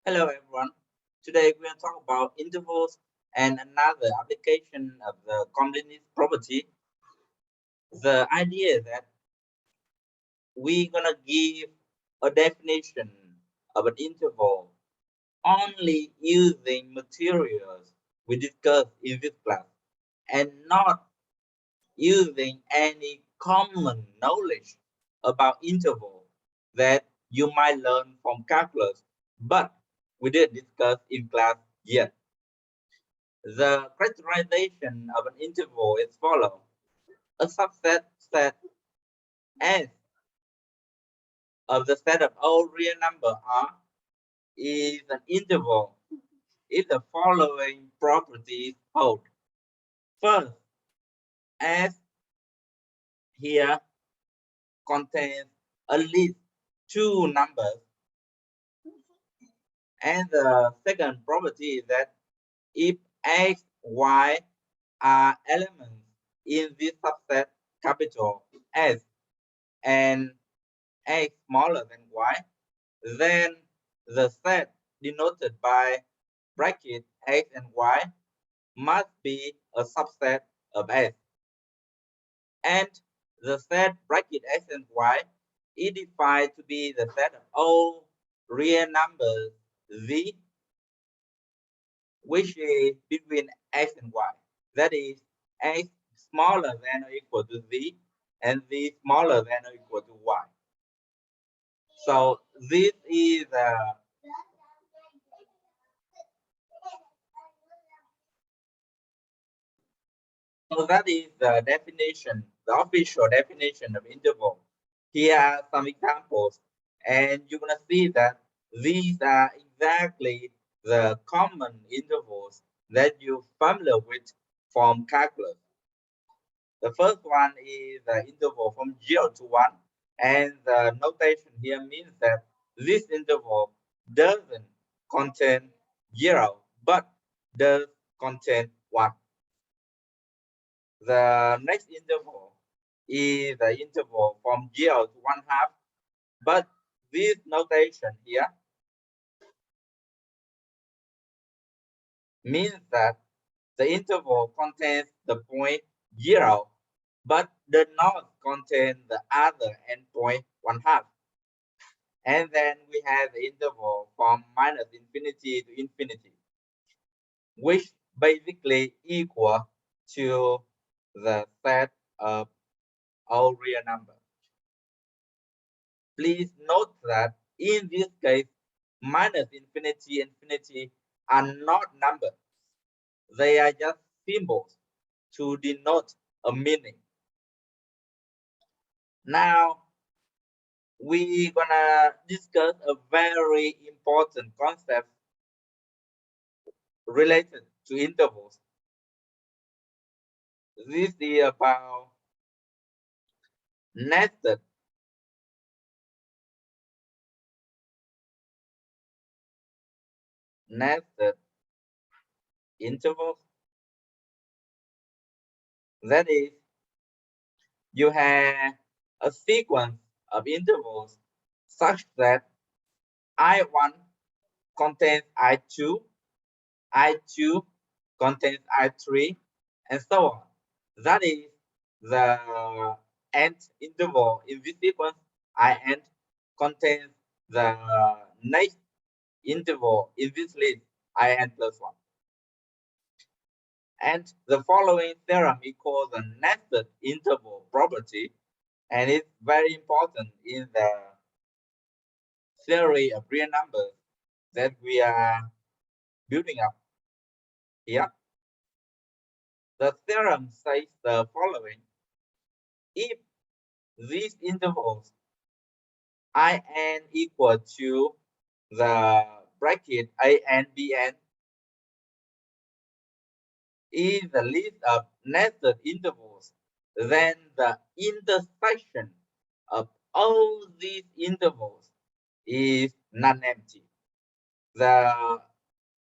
Hello everyone. Today we're going to talk about intervals and another application of the Comlin's property. The idea is that we're gonna give a definition of an interval only using materials we discussed in this class and not using any common knowledge about interval that you might learn from calculus, but we didn't discuss in class yet. The characterization of an interval is follow. A subset set S of the set of all real number R is an interval if the following properties hold. First, S here contains at least two numbers, and the second property is that if X, Y are elements in this subset capital S and X smaller than Y, then the set denoted by bracket X and Y must be a subset of S. And the set bracket X and Y is defined to be the set of all real numbers Z, which is between X and Y. That is, X smaller than or equal to Z and Z smaller than or equal to Y. So this is so that is the definition, the official definition of interval. Here are some examples, and you're gonna see that these are exactly the common intervals that you're familiar with from calculus. The first one is the interval from 0 to 1, and the notation here means that this interval doesn't contain 0, but does contain 1. The next interval is the interval from 0 to 1/2, but this notation here means that the interval contains the point 0, but does not contain the other endpoint 1/2. And then we have the interval from -infinity to infinity, which basically equal to the set of all real numbers. Please note that in this case, -infinity and infinity are not numbers. They are just symbols to denote a meaning. Now, we're gonna discuss a very important concept related to intervals. This is about nested intervals. That is, you have a sequence of intervals such that I1 contains I2, I2 contains I3, and so on. That is the nth interval in this sequence. In contains the next interval in this list, in plus 1. And the following theorem is called the nested interval property, and it's very important in the theory of real numbers that we are building up here. The theorem says the following: if these intervals in equal to the bracket an bn is the list of nested intervals, then the intersection of all these intervals is non-empty. The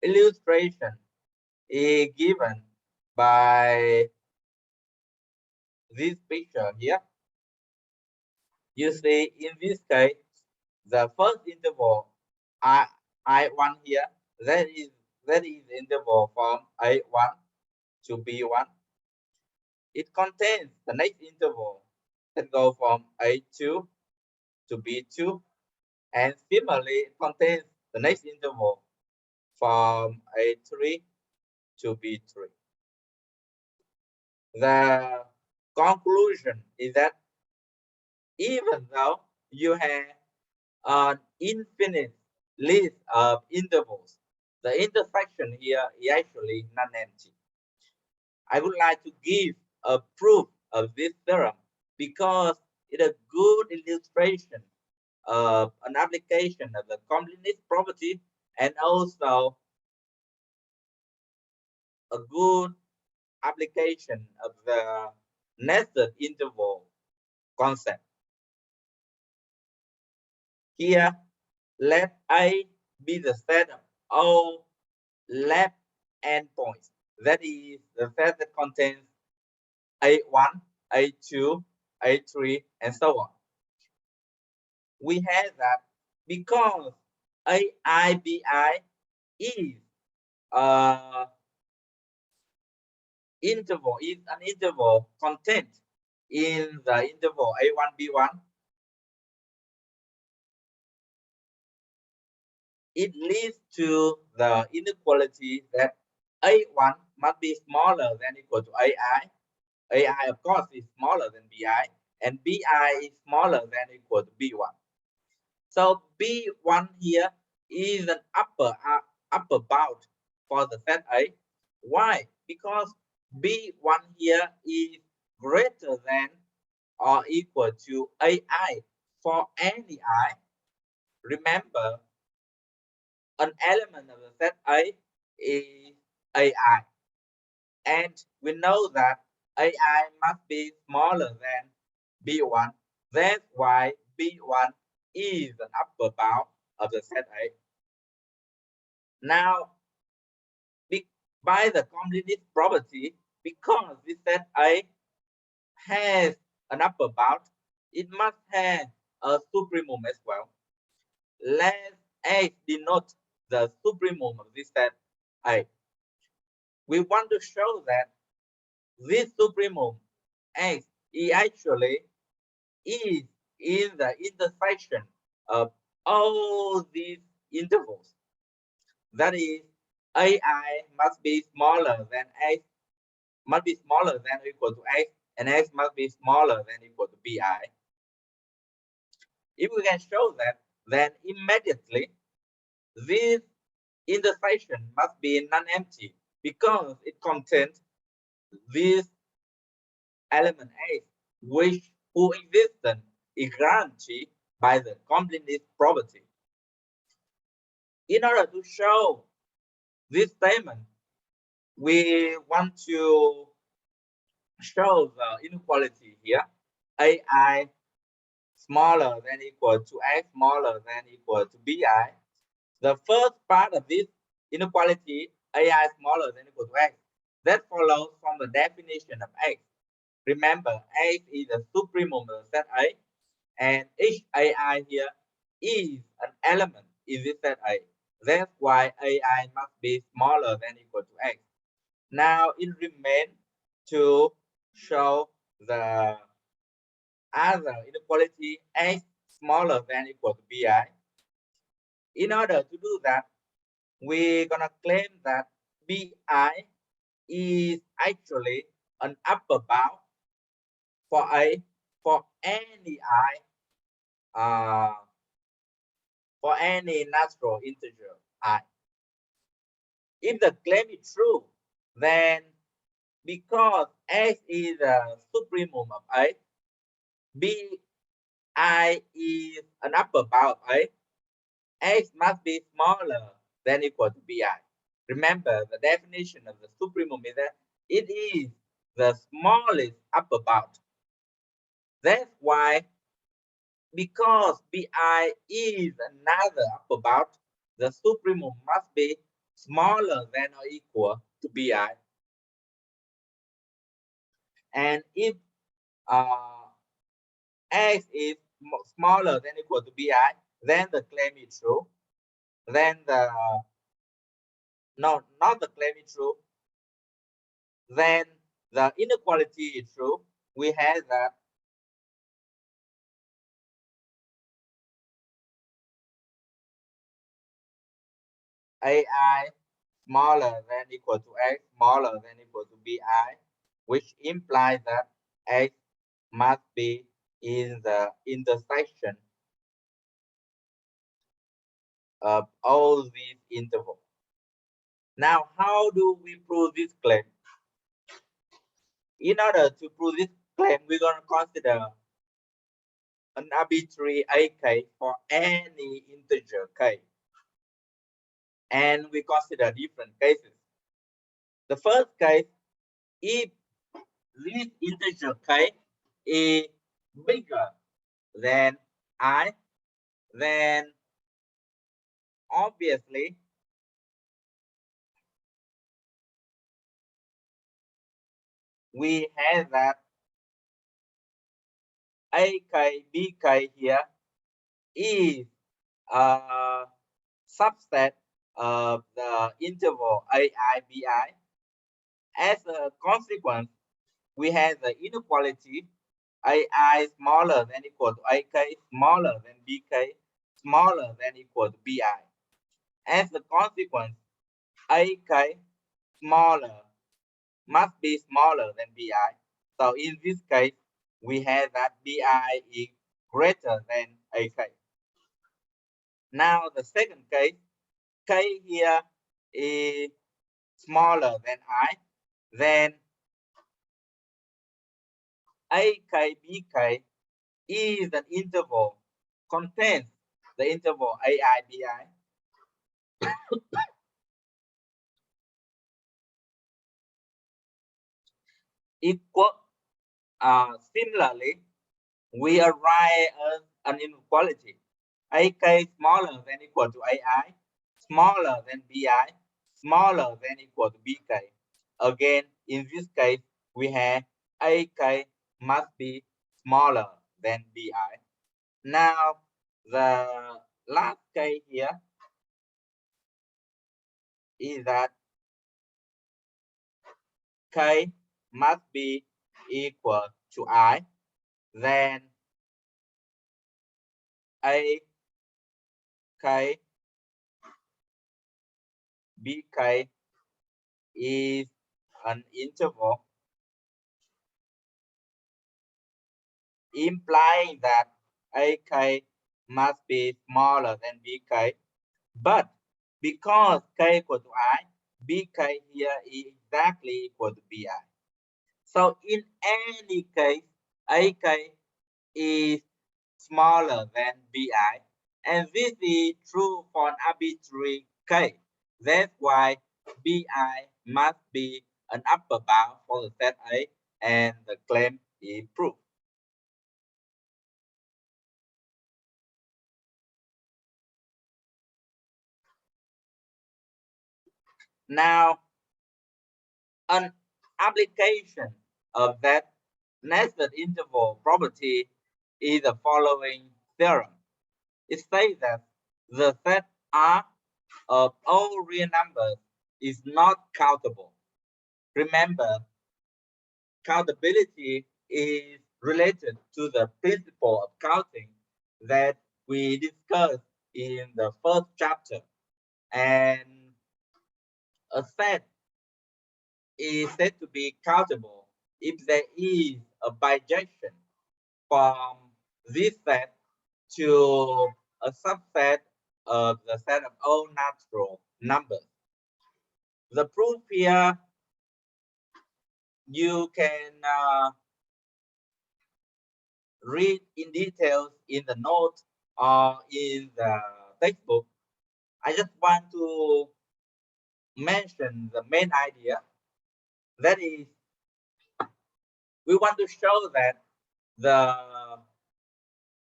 illustration is given by this picture here. You see, in this case, the first interval I1 here, that is the interval from A1 to B1. It contains the next interval that go from A2 to B2, and similarly it contains the next interval from A3 to B3. The conclusion is that even though you have an infinite list of intervals, the intersection here is actually non-empty. I would like to give a proof of this theorem because it's a good illustration of an application of the completeness property, and also a good application of the nested interval concept. Here, let A be the set of all left endpoints. That is the set that contains A1, A2, A3, and so on. We have that because AIBI is an interval content in the interval A1, B1. It leads to the inequality that A1 must be smaller than equal to AI. AI, of course, is smaller than BI, and BI is smaller than equal to B1. So B1 here is an upper bound for the set A. Why? Because B1 here is greater than or equal to AI for any I. Remember, an element of the set A is AI. And we know that AI must be smaller than B1. That's why B1 is an upper bound of the set A. Now, by the completeness property, because this set A has an upper bound, it must have a supremum as well. Let X denote the supremum of this set A. We want to show that this supremum X is actually is in the intersection of all these intervals. That is, AI must be smaller than X, must be smaller than or equal to X, and X must be smaller than or equal to BI. If we can show that, then immediately this intersection must be non-empty because it contains this element X, whose existence is guaranteed by the completeness property. In order to show this statement, we want to show the inequality here. AI smaller than equal to X smaller than equal to BI. The first part of this inequality, AI smaller than equal to X, that follows from the definition of X. Remember, X is a supremum of set A, and each AI here is an element in this set A. That's why AI must be smaller than equal to X. Now it remains to show the other inequality X smaller than equal to BI. In order to do that, we're gonna claim that BI is actually an upper bound for A for any for any natural integer I. If the claim is true, then because X is a supremum of A, BI is an upper bound of A, X must be smaller than equal to BI. Remember, the definition of the supremum is that it is the smallest upper bound. That's why, because BI is another upper bound, the supremum must be smaller than or equal to BI. And if X is smaller than or equal to BI, then the claim is true. then not the claim is true, then the inequality is true. We have that AI smaller than equal to X smaller than equal to BI, which implies that X must be in the intersection of all these intervals. Now, how do we prove this claim? In order to prove this claim, we're going to consider an arbitrary AK for any integer K. And we consider different cases. The first case, if this integer K is bigger than I, then obviously we have that AK, BK here is a subset of the interval AI, BI. As a consequence, we have the inequality AI smaller than equal to AK, smaller than BK, smaller than equal to BI. As a consequence, AK smaller must be smaller than BI. So in this case, we have that BI is greater than AK. Now the second case, K here is smaller than I, then AK, BK is an interval, contains the interval AI, BI. Equal. Similarly, we arrive at an inequality. AK smaller than equal to AI, smaller than BI, smaller than equal to BK. Again, in this case, we have AK must be smaller than BI. Now, the last case here is that K must be equal to I, then AK, BK is an interval, implying that AK must be smaller than BK. But because K equal to I, BK here is exactly equal to BI. So in any case, AK is smaller than BI. And this is true for an arbitrary K. That's why BI must be an upper bound for the set A, and the claim is proved. Now, an application of that nested interval property is the following theorem. It says that the set R of all real numbers is not countable. Remember, countability is related to the principle of counting that we discussed in the first chapter. And a set is said to be countable if there is a bijection from this set to a subset of the set of all natural numbers. The proof here, you can read in details in the note or in the textbook. I just want to mention the main idea. That is, we want to show that the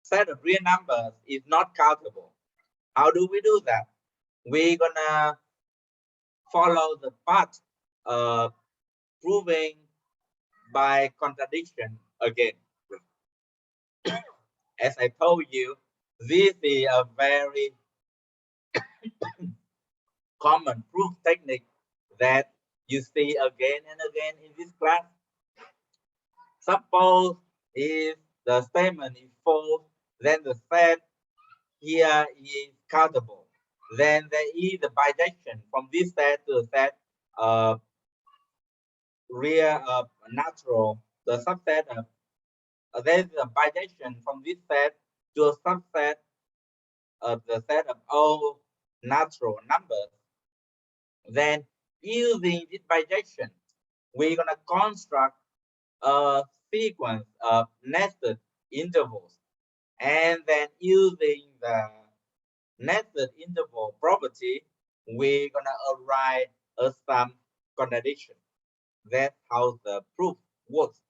set of real numbers is not countable. How do we do that? We're gonna follow the path of proving by contradiction again. As I told you, this is a very common proof technique that you see again and again in this class. Suppose if the statement is false, then the set here is countable. Then there is the bijection from this set to a set real natural, the subset of there is a bijection from this set to a subset of the set of all natural numbers. Then using this bijection, we're gonna construct a sequence of nested intervals. And then using the nested interval property, we're gonna arrive at some contradiction. That's how the proof works.